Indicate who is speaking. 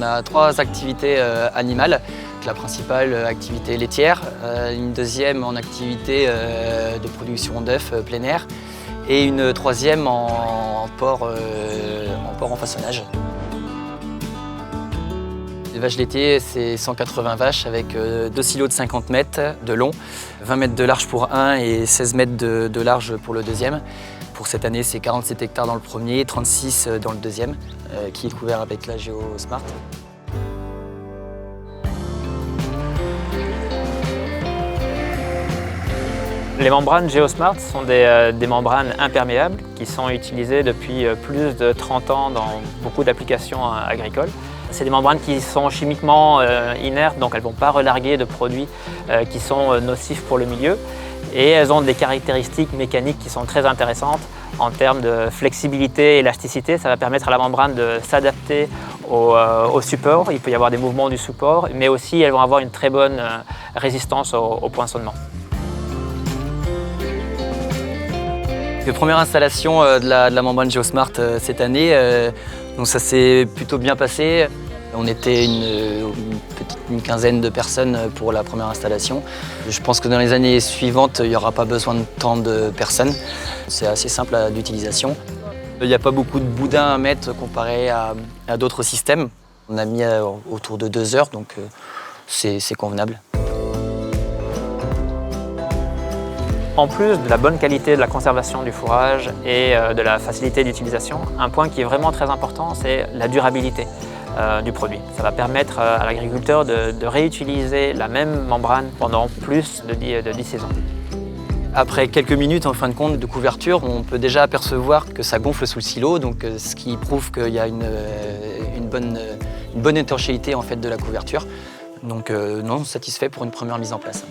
Speaker 1: On a 3 activités animales. La principale activité laitière, une deuxième en activité de production d'œufs plein air et une troisième en porc en façonnage. Les vaches laitiers, c'est 180 vaches avec 2 silos de 50 mètres de long, 20 mètres de large pour un et 16 mètres de large pour le deuxième. Pour cette année, c'est 47 hectares dans le premier, 36 dans le deuxième, qui est couvert avec la GeoSmart.
Speaker 2: Les membranes GeoSmart sont des membranes imperméables qui sont utilisées depuis plus de 30 ans dans beaucoup d'applications agricoles. C'est des membranes qui sont chimiquement inertes, donc elles ne vont pas relarguer de produits qui sont nocifs pour le milieu. Et elles ont des caractéristiques mécaniques qui sont très intéressantes en termes de flexibilité et élasticité. Ça va permettre à la membrane de s'adapter au support. Il peut y avoir des mouvements du support, mais aussi elles vont avoir une très bonne résistance au poinçonnement.
Speaker 1: La première installation de la membrane GeoSmart cette année, donc ça s'est plutôt bien passé. On était une quinzaine de personnes pour la première installation. Je pense que dans les années suivantes, il n'y aura pas besoin de tant de personnes. C'est assez simple d'utilisation. Il n'y a pas beaucoup de boudins à mettre comparé à d'autres systèmes. On a mis autour de 2 heures, donc c'est convenable.
Speaker 2: En plus de la bonne qualité de la conservation du fourrage et de la facilité d'utilisation, un point qui est vraiment très important, c'est la durabilité du produit. Ça va permettre à l'agriculteur de réutiliser la même membrane pendant plus de 10 saisons.
Speaker 1: Après quelques minutes en fin de compte de couverture, on peut déjà apercevoir que ça gonfle sous le silo, donc ce qui prouve qu'il y a une bonne étanchéité en fait, de la couverture. Donc non, satisfait pour une première mise en place.